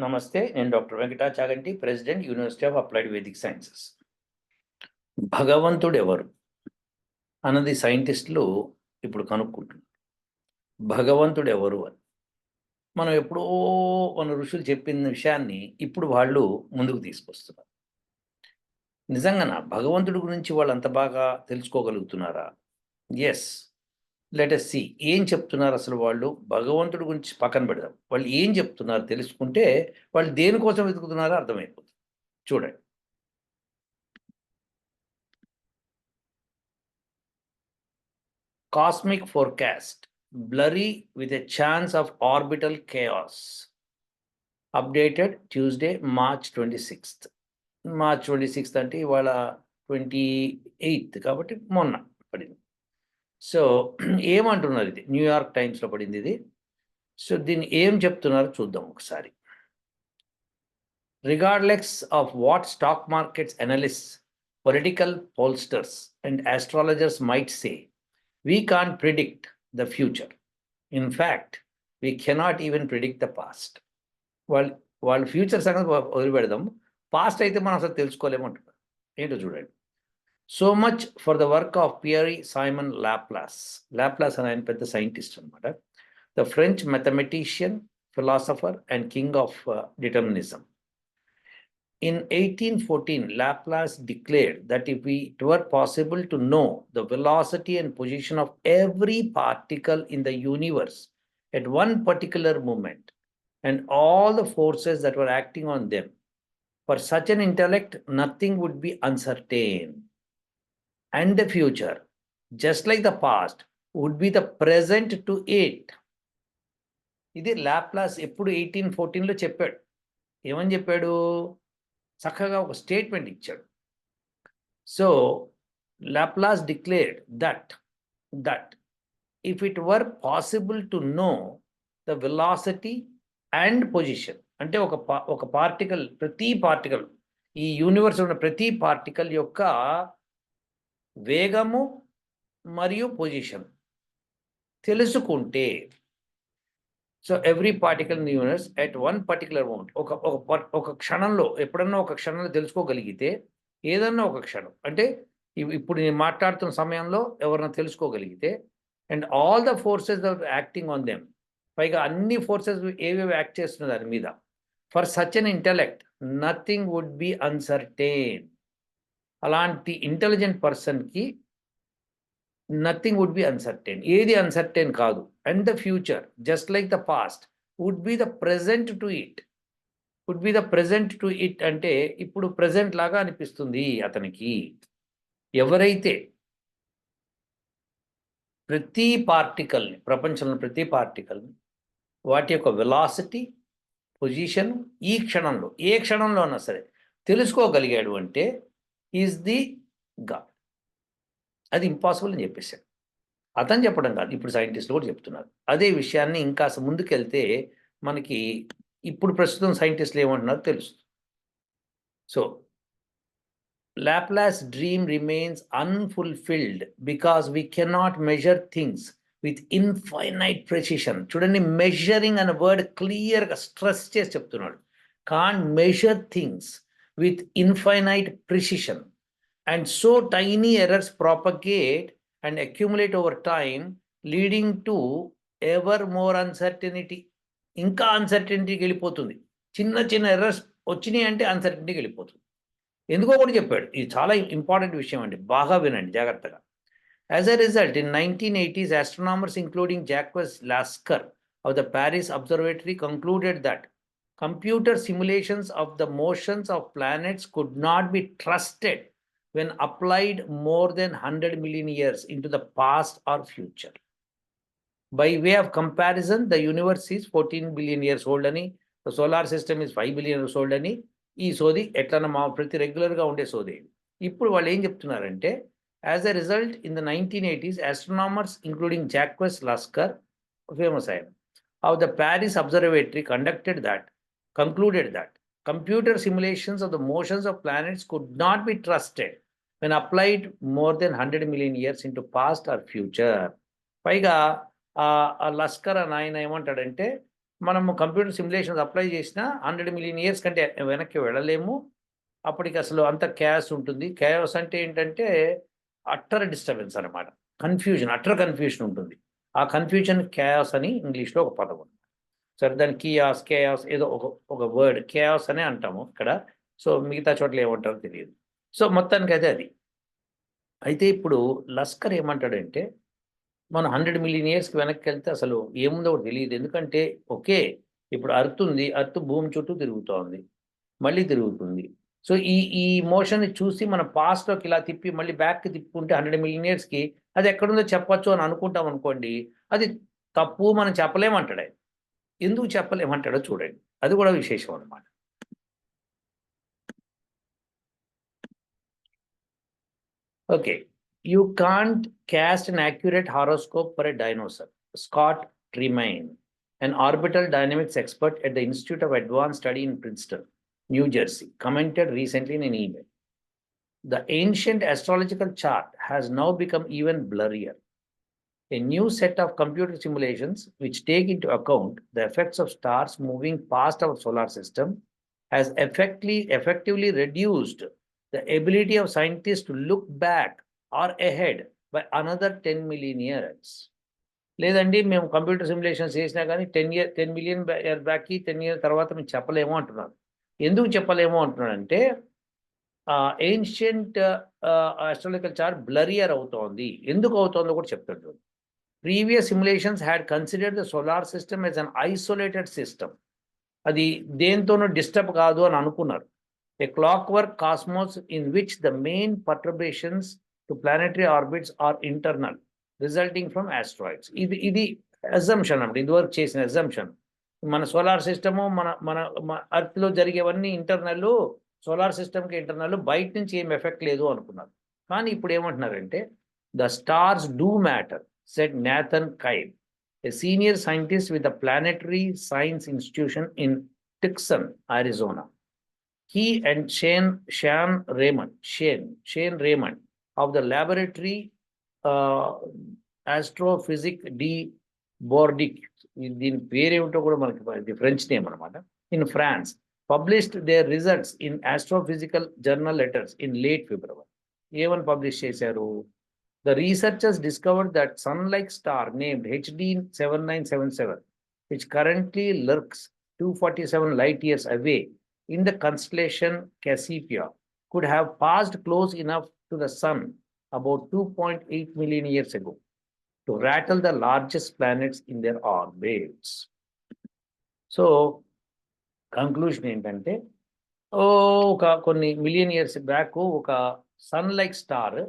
నమస్తే. నేను doctor Venkata Chaganti, president, university of applied Vedic sciences. భగవంతుడు ఎవరు అన్నది సైంటిస్టులు ఇప్పుడు కనుక్కుంటున్నారు. భగవంతుడు ఎవరు అని మనం ఎప్పుడో మన ఋషులు చెప్పిన విషయాన్ని ఇప్పుడు వాళ్ళు ముందుకు తీసుకొస్తున్నారు. నిజంగానా భగవంతుడి గురించి వాళ్ళు అంత బాగా తెలుసుకోగలుగుతున్నారా? ఎస్, లెట్ us see ఏం చెప్తున్నారు అసలు వాళ్ళు. భగవంతుడి గురించి పక్కన పెడదాం, వాళ్ళు ఏం చెప్తున్నారు తెలుసుకుంటే వాళ్ళు దేనికోసం వెతుకుతున్నారో అర్థమైపోతుంది. చూడండి, cosmic forecast blurry with a chance of orbital chaos, updated Tuesday March 26th. March 26th అంటే ఇవాళ 28th కాబట్టి మొన్న పడింది. సో ఏమంటున్నారు, ఇది న్యూయార్క్ టైమ్స్లో పడింది ఇది. సో దీన్ని ఏం చెప్తున్నారో చూద్దాం ఒకసారి. Regardless of what stock markets analysts, political pollsters and astrologers might say, we can't predict the future. In fact, we cannot even predict the past. వాళ్ళ ఫ్యూచర్ సంగతి వదిలిపెడదాం, పాస్ట్ అయితే మనం అసలు తెలుసుకోలేమంటున్నారు. ఏంటో చూడండి. So much for the work of Pierre Simon Laplace. Laplace అని ఆయన పెద్ద సైంటిస్ట్ అనమాట. The French mathematician, philosopher and king of determinism. In 1814, Laplace declared that if it were possible to know the velocity and position of every particle in the universe at one particular moment, and all the forces that were acting on them, for such an intellect, nothing would be uncertain. And the future, just like the past, would be the present to it. ఇది Laplace ఎప్పుడు 1814లో చెప్పాడు. ఏమని చెప్పాడు? చక్కగా ఒక statement ఇచ్చాడు. So Laplace declared that if it were possible to know the velocity and position, అంటే ఒక పార్టికల్, ప్రతి పార్టికల్, ఈ యూనివర్స్ ఉన్న ప్రతి పార్టికల్ యొక్క వేగము మరియు పొజిషన్ తెలుసుకుంటే, so every particle in the universe at one particular moment, ఒక క్షణంలో, ఎప్పుడన్నా ఒక క్షణంలో తెలుసుకోగలిగితే, ఏదన్నా ఒక క్షణం అంటే ఇప్పుడు నేను మాట్లాడుతున్న సమయంలో ఎవరన్నా తెలుసుకోగలిగితే, and all the forces are acting on them, పైగా అన్ని ఫోర్సెస్ ఏవేవి యాక్ట్ చేస్తున్న దాని మీద, for such an intellect nothing would be uncertain. అలాంటి ఇంటెలిజెంట్ పర్సన్కి నథింగ్ వుడ్ బి అన్సర్టైన్, ఏది అన్సర్టైన్ కాదు. And the future, just like the past, would be the present to it. Would be the present to it అంటే ఇప్పుడు present లాగా అనిపిస్తుంది అతనికి. ఎవరైతే ప్రతి పార్టికల్ని, ప్రపంచంలో ప్రతి పార్టికల్ని, వాటి యొక్క వెలాసిటీ, పొజిషన్ ఈ క్షణంలో, ఏ క్షణంలో ఉన్నా సరే తెలుసుకోగలిగాడు అంటే ఈజ్ ది గాడ్. అది ఇంపాసిబుల్ అని చెప్పేశాడు. అతను చెప్పడం కాదు, ఇప్పుడు సైంటిస్టులు కూడా చెప్తున్నారు అదే విషయాన్ని. ఇంకా ముందుకెళ్తే మనకి ఇప్పుడు ప్రస్తుతం సైంటిస్టులు ఏమంటున్నారో తెలుస్తుంది. So Laplace's dream remains unfulfilled because we cannot measure things with infinite precision. చూడండి, మెజరింగ్ అనే వర్డ్ క్లియర్గా స్ట్రెస్ చేసి చెప్తున్నాడు. Can't measure things with infinite precision, and so tiny errors propagate and accumulate over time, leading to ever more uncertainty. ఇంకా అన్సర్టనిటీకి వెళ్ళిపోతుంది. చిన్న చిన్న errors వచ్చినాయి అంటే అన్సర్టనిటీకి వెళ్ళిపోతుంది. ఎందుకో కూడా చెప్పాడు. ఇది చాలా ఇంపార్టెంట్ విషయం అండి, బాగా వినండి జాగ్రత్తగా. As a result, in 1980s, astronomers including Jacques Lascar of the Paris Observatory concluded that computer simulations of the motions of planets could not be trusted when applied more than 100 million years into the past or future. By way of comparison, the universe is 14 billion years old ani, the solar system is 5 billion years old ani, ఈ సోది ఎట్లన్నా మా ప్రతి రెగ్యులర్గా ఉండే సోది. ఇప్పుడు వాళ్ళు ఏం చెప్తున్నారంటే, as a result in the 1980s, astronomers including Jacques Lascar, famous ఆయన, of the Paris Observatory concluded that computer simulations of the motions of planets could not be trusted when applied more than 100 million years into past or future. పైగా లస్కర్ అని ఆయన ఏమంటాడంటే, మనము computer simulations apply చేసినా 100 million years కంటే వెనక్కి వెళ్ళలేము. అప్పటికి అసలు అంత క్యాస్ ఉంటుంది. క్యాస్ అంటే ఏంటంటే అట్టర్ డిస్టర్బెన్స్ అనమాట. అట్టర్ కన్ఫ్యూజన్ ఉంటుంది. ఆ కన్ఫ్యూజన్ క్యాస్ అని ఇంగ్లీష్లో ఒక పదం ఉంది. సరే, దాని కేయాస్ ఏదో ఒక వర్డ్ కేయాస్ అనే అంటాము ఇక్కడ. సో మిగతా చోట్ల ఏమంటారో తెలియదు. సో మొత్తానికి అది. అయితే ఇప్పుడు లస్కర్ ఏమంటాడంటే, మనం 100 మిలియన్ ఇయర్స్కి వెనక్కి వెళ్తే అసలు ఏముందో కూడా తెలియదు. ఎందుకంటే ఓకే, ఇప్పుడు అర్త్ ఉంది, అర్త్ భూమి చుట్టూ తిరుగుతూ ఉంది, మళ్ళీ తిరుగుతుంది. సో ఈ మోషన్ని చూసి మన పాస్ట్లోకి ఇలా తిప్పి మళ్ళీ బ్యాక్కి తిప్పుకుంటే 100 మిలియన్ ఇయర్స్కి అది ఎక్కడుందో చెప్పొచ్చు అని అనుకుంటాం అనుకోండి, అది తప్పు, మనం చెప్పలేమంటాడు ఆయన. ఎందుకు చెప్పలేమంటాడో చూడండి, అది కూడా విశేషం అనమాట. Okay, you can't cast an accurate horoscope for a dinosaur. Scott Tremaine, an orbital dynamics expert at the Institute of Advanced Study in Princeton, New Jersey, commented recently in an email. The ancient astrological chart has now become even blurrier. A new set of computer simulations, which take into account the effects of stars moving past our solar system, has effectively reduced the ability of scientists to look back or ahead by another 10 million years. లేదండి, మేము computer simulations చేసినా కానీ 10 million year బ్యాక్కి 10 year తర్వాత మేము చెప్పలేము అంటున్నారు. ఎందుకు చెప్పలేము అంటున్నాడంటే, ఏన్షియంట్ ఆస్ట్రాలజికల్ చార్ట్ బ్లరియర్ అవుతోంది. ఎందుకు అవుతుందో కూడా చెప్తాడు. Previous simulations had considered the solar system as an isolated system. అది దేంతోనూ డిస్టర్బ్ కాదు అని అనుకున్నారు. A clockwork cosmos in which the main perturbations to planetary orbits are internal, resulting from asteroids. ఇది అజంప్షన్ అంటే ఇదివరకు చేసిన అజంప్షన్. మన సోలార్ సిస్టము మన మన అర్త్లో జరిగేవన్నీ ఇంటర్నల్, సోలార్ సిస్టమ్కి ఇంటర్నల్, బయట నుంచి ఏం ఎఫెక్ట్ లేదు అనుకున్నారు. కానీ ఇప్పుడు ఏమంటున్నారంటే, the stars do matter, said Nathan Kyle, a senior scientist with the Planetary Science Institution in Tucson, Arizona. He and Shane Raymond of the laboratory Astrophysique de Bordeaux, దీని పేరేమిటో కూడా మనకి ఫ్రెంచ్ నేమ్ అనమాట, in France, published their results in Astrophysical Journal Letters in late February. ఏమని publish చేశారు? The researchers discovered that sun-like star named HD 7977, which currently lurks 247 light years away in the constellation Cassiopeia, could have passed close enough to the sun about 2.8 million years ago to rattle the largest planets in their orbits. So, conclusion ఏంటంటే, ఒక కొన్ని million years back ఒక sun-like star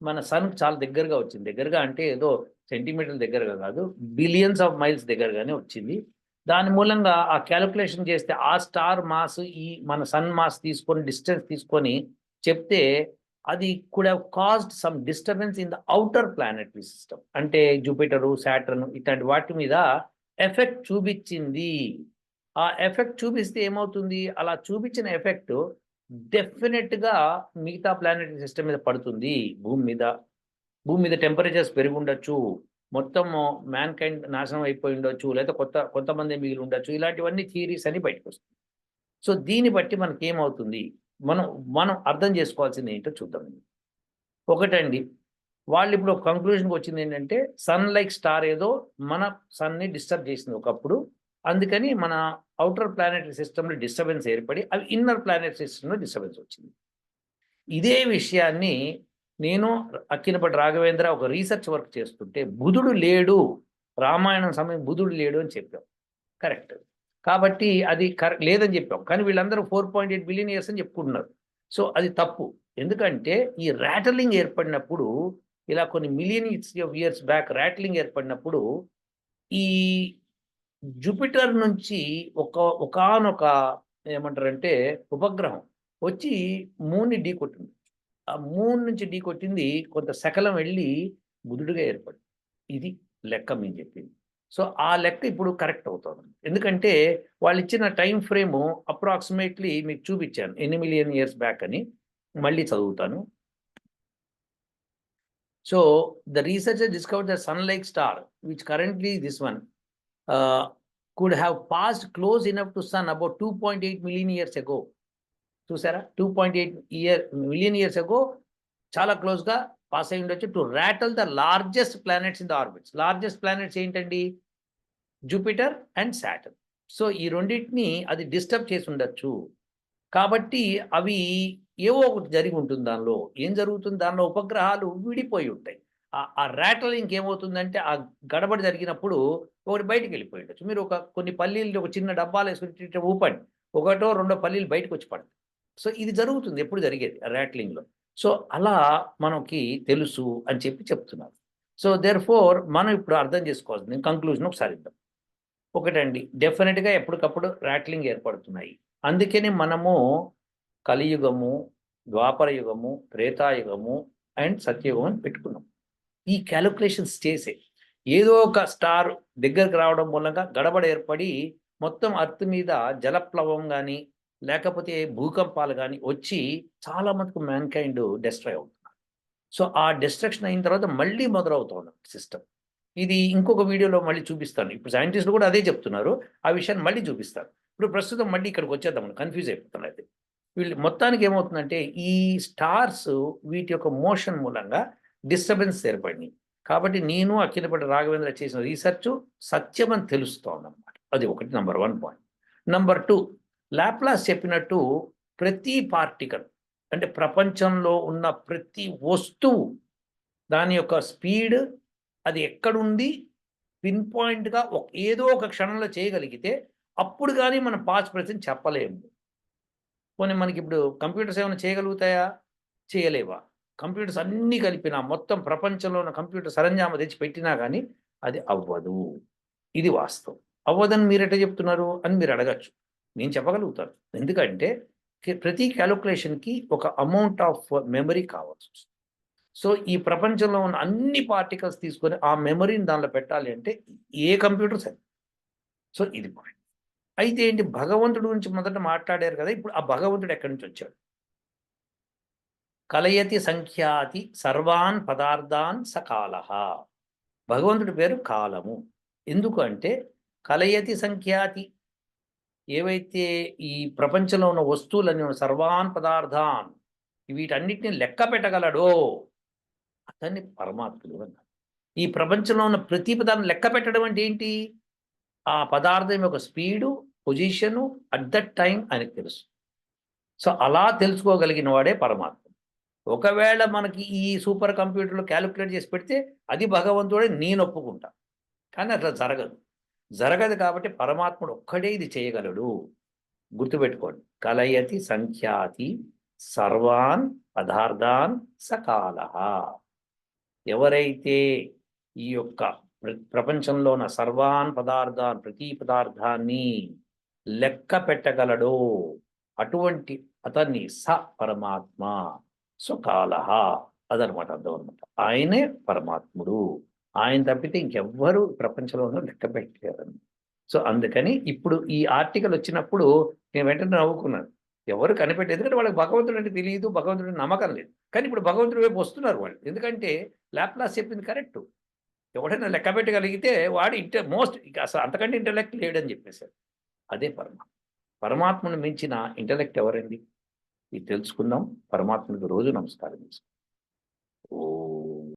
మన sun చాలా దగ్గరగా వచ్చింది. దగ్గరగా అంటే ఏదో సెంటీమీటర్ల దగ్గరగా కాదు, బిలియన్స్ ఆఫ్ మైల్స్ దగ్గరగానే వచ్చింది. దాని మూలంగా ఆ క్యాలిక్యులేషన్ చేస్తే ఆ స్టార్ మాస్ ఈ మన సన్ మాస్ తీసుకొని డిస్టెన్స్ తీసుకొని చెప్తే అది could have caused some disturbance in the outer planetary system. అంటే జూపిటరు, సాటర్న్ ఇట్లాంటి వాటి మీద ఎఫెక్ట్ చూపించింది. ఆ ఎఫెక్ట్ చూపిస్తే ఏమవుతుంది, అలా చూపించిన ఎఫెక్ట్ డెఫినెట్గా మిగతా ప్లానెటరీ సిస్టమ్ మీద పడుతుంది. భూమి మీద టెంపరేచర్స్ పెరిగి ఉండొచ్చు, మొత్తం మ్యాన్ కైండ్ నాశనం అయిపోయి ఉండొచ్చు, లేదా కొంతమంది మిగిలి ఉండొచ్చు. ఇలాంటివన్నీ థియరీస్ అని బయటకు వస్తుంది. సో దీన్ని బట్టి మనకి ఏమవుతుంది, మనం అర్థం చేసుకోవాల్సింది ఏంటో చూద్దాం. ఒకటండి, వాళ్ళు ఇప్పుడు ఒక కంక్లూషన్కి వచ్చింది ఏంటంటే, సన్-లైక్ స్టార్ ఏదో మన సన్ని డిస్టర్బ్ చేసింది ఒకప్పుడు, అందుకని మన అవుటర్ ప్లానెటరీ సిస్టంలో డిస్టర్బెన్స్ ఏర్పడి అవి ఇన్నర్ ప్లానెటరీ సిస్టంలో డిస్టర్బెన్స్ వచ్చింది. ఇదే విషయాన్ని నేను అక్కినపటి రాఘవేంద్ర ఒక రీసెర్చ్ వర్క్ చేస్తుంటే, బుధుడు లేడు, రామాయణం సమయం బుధుడు లేడు అని చెప్పాం. కరెక్ట్. కాబట్టి అది లేదని చెప్పాం. కానీ వీళ్ళందరూ 4.8 బిలియన్ ఇయర్స్ అని చెప్పుకుంటున్నారు. సో అది తప్పు. ఎందుకంటే ఈ ర్యాటలింగ్ ఏర్పడినప్పుడు, ఇలా కొన్ని మిలియన్స్ ఆఫ్ ఇయర్స్ బ్యాక్ ర్యాటలింగ్ ఏర్పడినప్పుడు, ఈ జూపిటర్ నుంచి ఒకానొక ఏమంటారంటే ఉపగ్రహం వచ్చి మూన్ని ఢీకొట్టింది. ఆ మూన్ నుంచి ఢీకొట్టింది కొంత శకలం వెళ్ళి బుధుడిగా ఏర్పడింది. ఇది లెక్క మేము చెప్పింది. సో ఆ లెక్క ఇప్పుడు కరెక్ట్ అవుతుంది. ఎందుకంటే వాళ్ళు ఇచ్చిన టైం ఫ్రేము అప్రాక్సిమేట్లీ మీకు చూపించాను, 8 మిలియన్ ఇయర్స్ బ్యాక్ అని. మళ్ళీ చదువుతాను. So the researcher discovered the sun-like star which currently this one could have passed close enough to sun about 2.8 million years ago. చూసారా 2.8 million years ago చాలా close గా pass అయి ఉండొచ్చు to rattle the largest planets in the orbits. Largest planets ఏంటండి? Jupiter and Saturn. So ఈ రెండింటిని అది disturb చేసి ఉండొచ్చు. కాబట్టి అవి ఏవో ఒకటి జరిగి ఉంటుంది దానిలో. ఏం జరుగుతుంది? దానిలో ఉపగ్రహాలు విడిపోయి ఉంటాయి. ఆ రాటలింగ్ ఏమవుతుందంటే ఆ గడబడి జరిగినప్పుడు ఒకటి బయటికి వెళ్ళిపోయి ఉండొచ్చు. మీరు కొన్ని పల్లీలు ఒక చిన్న డబ్బాలు వేసుకుని ఇట్లా ఊపండి, ఒకటో రెండో పల్లీలు బయటకు వచ్చి పడతాయి. సో ఇది జరుగుతుంది, ఎప్పుడు జరిగేది రాట్లింగ్లో. సో అలా మనకి తెలుసు అని చెప్తున్నారు. సో దేర్ఫోర్ మనం ఇప్పుడు అర్థం చేసుకోవాల్సింది, కంక్లూజన్ ఒకసారి ఇద్దాం. ఒకటండి, డెఫినెట్గా ఎప్పటికప్పుడు రాట్లింగ్ ఏర్పడుతున్నాయి. అందుకని మనము కలియుగము, ద్వాపర యుగము, త్రేతాయుగము అండ్ సత్యయుగం అని పెట్టుకున్నాం. ఈ క్యాలిక్యులేషన్స్ చేసే ఏదో ఒక స్టార్ దగ్గరకు రావడం మూలంగా గడబడ ఏర్పడి మొత్తం అర్త్ మీద జలప్లవం కానీ లేకపోతే భూకంపాలు కానీ వచ్చి చాలా మటుకు మ్యాన్కైండ్ డిస్ట్రాయ్ అవుతున్నారు. సో ఆ డిస్ట్రక్షన్ అయిన తర్వాత మళ్ళీ మొదలవుతుంది సిస్టమ్. ఇది ఇంకొక వీడియోలో మళ్ళీ చూపిస్తాను. ఇప్పుడు సైంటిస్టులు కూడా అదే చెప్తున్నారు, ఆ విషయాన్ని మళ్ళీ చూపిస్తారు. ఇప్పుడు ప్రస్తుతం మళ్ళీ ఇక్కడికి వచ్చేద్దాం, కన్ఫ్యూజ్ అయిపోతున్నాయి. అయితే వీళ్ళు మొత్తానికి ఏమవుతుందంటే ఈ స్టార్స్ వీటి యొక్క మోషన్ మూలంగా డిస్టర్బెన్స్ ఏర్పడినాయి. కాబట్టి నేను అఖిలపటి రాఘవేంద్ర చేసిన రీసెర్చ్ సత్యం అని తెలుస్తోంది అన్నమాట. అది ఒకటి, నంబర్ 1 పాయింట్. నంబర్ 2, లాప్లాస్ చెప్పినట్టు ప్రతి పార్టికల్ అంటే ప్రపంచంలో ఉన్న ప్రతి వస్తువు దాని యొక్క స్పీడ్ అది ఎక్కడుంది పిన్ పాయింట్గా ఏదో ఒక క్షణంలో చేయగలిగితే అప్పుడు కానీ మనం పాస్ట్ ప్రెజెంట్ చెప్పలేము. పోనీ మనకి ఇప్పుడు కంప్యూటర్స్ ఏమైనా చేయగలుగుతాయా? చేయలేవా? కంప్యూటర్స్ అన్నీ కలిపినా మొత్తం ప్రపంచంలో ఉన్న కంప్యూటర్ సరంజామా తెచ్చి పెట్టినా కానీ అది అవ్వదు. ఇది వాస్తవం. అవ్వదని మీరు ఎట్లా చెప్తున్నారు అని మీరు అడగచ్చు. నేను చెప్పగలుగుతాను. ఎందుకంటే ప్రతి క్యాలిక్యులేషన్కి ఒక అమౌంట్ ఆఫ్ మెమరీ కావాల్సి వస్తుంది. సో ఈ ప్రపంచంలో ఉన్న అన్ని పార్టికల్స్ తీసుకొని ఆ మెమరీని దానిలో పెట్టాలి అంటే ఏ కంప్యూటర్ సరే. సో ఇది పాయింట్. అయితే ఏంటి, భగవంతుడి గురించి మొదట మాట్లాడారు కదా, ఇప్పుడు ఆ భగవంతుడు ఎక్కడి నుంచి వచ్చాడు? కలయతి సంఖ్యాతి సర్వాన్ పదార్థాన్ సకాలః. భగవంతుడి పేరు కాలము. ఎందుకు అంటే కలయతి సంఖ్యాతి, ఏవైతే ఈ ప్రపంచంలో ఉన్న వస్తువులన్నీ సర్వాన్ పదార్థాన్ వీటన్నిటిని లెక్క పెట్టగలడో అతన్ని పరమాత్ముడు అన్నారు. ఈ ప్రపంచంలో ఉన్న ప్రతి పదార్థం లెక్క పెట్టడం అంటే ఏంటి? ఆ పదార్థం యొక్క speed, position at that time ఆయనకు తెలుసు. సో అలా తెలుసుకోగలిగిన వాడే పరమాత్మ. ఒకవేళ మనకి ఈ సూపర్ కంప్యూటర్లో క్యాలిక్యులేట్ చేసి పెడితే అది భగవంతుడే నేను ఒప్పుకుంటా. కానీ అట్లా జరగదు కాబట్టి పరమాత్ముడు ఒక్కడే ఇది చేయగలడు. గుర్తుపెట్టుకోండి, కలయతి సంఖ్యాతి సర్వాన్ పదార్థాన్ సకాలః. ఎవరైతే ఈ యొక్క ప్రపంచంలో ఉన్న సర్వాన్ పదార్థాన్ ప్రతి పదార్థాన్ని లెక్క పెట్టగలడో అటువంటి అతన్ని స పరమాత్మ. సో కాలః అదనమాట అర్థం అనమాట. ఆయనే పరమాత్ముడు. ఆయన తప్పితే ఇంకెవ్వరూ ప్రపంచంలో ఉన్న లెక్క పెట్టలేరని. సో అందుకని ఇప్పుడు ఈ ఆర్టికల్ వచ్చినప్పుడు నేను వెంటనే నవ్వుకున్నాను. ఎవరు కనిపెట్టేది, ఎందుకంటే వాళ్ళకి భగవంతుడు అంటే తెలియదు, భగవంతుడు నమ్మకం లేదు. కానీ ఇప్పుడు భగవంతుడి వైపు వస్తున్నారు వాళ్ళు. ఎందుకంటే లాప్లాస్ చెప్పింది కరెక్ట్. ఎవడైనా లెక్క పెట్టగలిగితే వాడు మోస్ట్, అసలు అంతకంటే ఇంటలెక్ట్ లేడని చెప్పేశారు. అదే పరమాత్మను మించిన ఇంటలెక్ట్ ఎవరండి? ఇది తెలుసుకుందాం. పరమాత్మకు రోజు నమస్కారం చేసుకోండి. ఓ